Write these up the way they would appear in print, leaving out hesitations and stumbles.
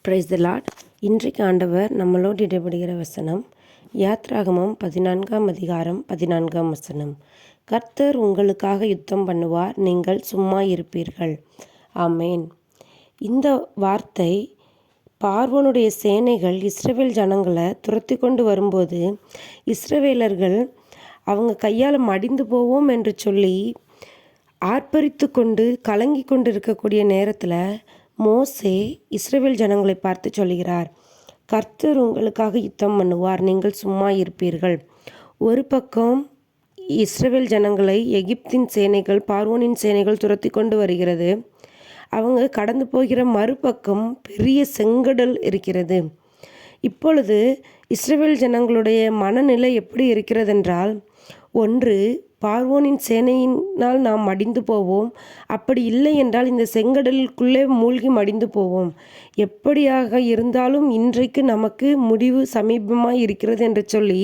Praise the Lord. இன்றைக்கு ஆண்டவர் நம்மளோடு இடைபடுகிற வசனம் யாத்ராகமம் 14ஆம் அதிகாரம் 14ஆம் வசனம். கர்த்தர் உங்களுக்காக யுத்தம் பண்ணுவார், நீங்கள் சும்மா இருப்பீர்கள். ஆமேன். இந்த வார்த்தை பார்வோனுடைய சேனைகள் இஸ்ரவேல் ஜனங்களை துரத்தி கொண்டு வரும்போது இஸ்ரவேலர்கள் அவங்க கையால் மடிந்து போவோம் என்று சொல்லி ஆர்ப்பரித்து கொண்டு கலங்கி கொண்டு இருக்கக்கூடிய நேரத்தில் மோசே இஸ்ரவேல் ஜனங்களை பார்த்து சொல்கிறார், கர்த்தர் உங்களுக்காக யுத்தம் பண்ணுவார், நீங்கள் சும்மா இருப்பீர்கள். ஒரு பக்கம் இஸ்ரவேல் ஜனங்களை எகிப்தின் சேனைகள் பார்வோனின் சேனைகள் துரத்தி கொண்டு வருகிறது. அவங்க கடந்து போகிற மறுபக்கம் பெரிய செங்கடல் இருக்கிறது. இப்பொழுது இஸ்ரவேல் ஜனங்களுடைய மனநிலை எப்படி இருக்கிறதென்றால், ஒன்று பார்வோனின் சேனையினால் நாம் மடிந்து போவோம், அப்படி இல்லை என்றால் இந்த செங்கடலுக்குள்ளே மூழ்கி மடிந்து போவோம். எப்படியாக இருந்தாலும் இன்றைக்கு நமக்கு முடிவு சமீபமாக இருக்கிறது என்று சொல்லி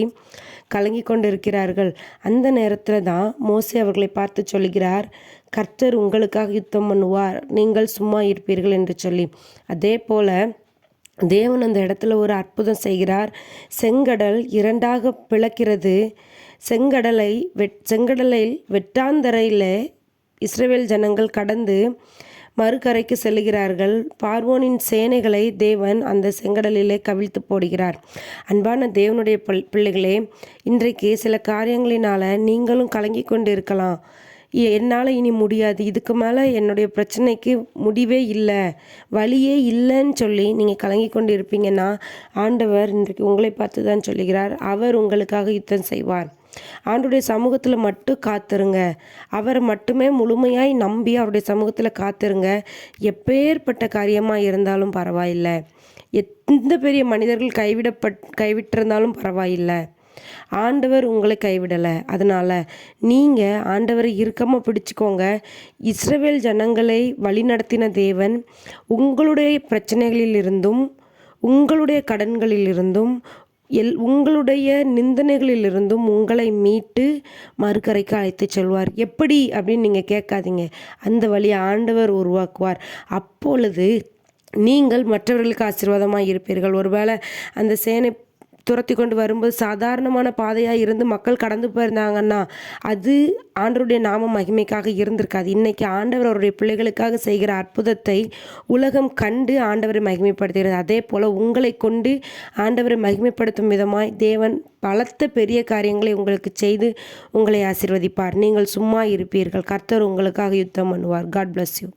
கலங்கி கொண்டிருக்கிறார்கள். அந்த நேரத்தில் தான் மோசே அவர்களை பார்த்து சொல்கிறார், கர்த்தர் உங்களுக்காக யுத்தம் பண்ணுவார், நீங்கள் சும்மா இருப்பீர்கள் என்று சொல்லி. அதே போல தேவன் அந்த இடத்துல ஒரு அற்புதம் செய்கிறார். செங்கடல் இரண்டாக பிளக்கிறது. செங்கடலை வெட்டாந்தரையில் இஸ்ரவேல் ஜனங்கள் கடந்து மறுகரைக்கு செல்லுகிறார்கள். பார்வோனின் சேனைகளை தேவன் அந்த செங்கடலிலே கவிழ்த்து போடுகிறார். அன்பான தேவனுடைய பிள்ளைகளே, இன்றைக்கு சில காரியங்களினால் நீங்களும் கலங்கி கொண்டு இருக்கலாம். என்னால் இனி முடியாது, இதுக்கு மேலே என்னுடைய பிரச்சனைக்கு முடிவே இல்லை, வழியே இல்லைன்னு சொல்லி நீங்கள் கலங்கி கொண்டு இருப்பீங்கன்னா ஆண்டவர் இன்றைக்கு உங்களை பார்த்து தான் சொல்லுகிறார், அவர் உங்களுக்காக யுத்தம் செய்வார். ஆண்டுடைய சமூகத்தில் மட்டும் காத்துருங்க, அவரை மட்டுமே முழுமையாய் நம்பி அவருடைய சமூகத்தில் காத்துருங்க. எப்பேற்பட்ட காரியமாக இருந்தாலும் பரவாயில்லை, எந்த பெரிய மனிதர்கள் கைவிட்டிருந்தாலும் பரவாயில்லை, ஆண்டவர் உங்களை கைவிடலை. அதனால் நீங்கள் ஆண்டவரை இறுக்கமாக பிடிச்சிக்கோங்க. இஸ்ரவேல் ஜனங்களை வழிநடத்தின தேவன் உங்களுடைய பிரச்சனைகளிலிருந்தும் உங்களுடைய கடன்களிலிருந்தும் உங்களுடைய நிந்தனைகளிலிருந்தும் உங்களை மீட்டு மறுகரைக்கு அழைத்து செல்வார். எப்படி அப்படின்னு நீங்கள் கேட்காதீங்க, அந்த வழியை ஆண்டவர் உருவாக்குவார். அப்பொழுது நீங்கள் மற்றவர்களுக்கு ஆசீர்வாதமாக இருப்பீர்கள். ஒருவேளை அந்த சேனை துரத்தி கொண்டு வரும்போது சாதாரணமான பாதையாக இருந்து மக்கள் கடந்து போயிருந்தாங்கன்னா அது ஆண்டவருடைய நாம மகிமைக்காக இருந்திருக்காது. இன்றைக்கி ஆண்டவர் அவருடைய பிள்ளைகளுக்காக செய்கிற அற்புதத்தை உலகம் கண்டு ஆண்டவரை மகிமைப்படுத்துகிறது. அதே போல் உங்களை கொண்டு ஆண்டவரை மகிமைப்படுத்தும் விதமாய் தேவன் பலத்த பெரிய காரியங்களை உங்களுக்கு செய்து உங்களை ஆசீர்வதிப்பார். நீங்கள் சும்மா இருப்பீர்கள். கர்த்தர் உங்களுக்காக யுத்தம் பண்ணுவார். God bless you.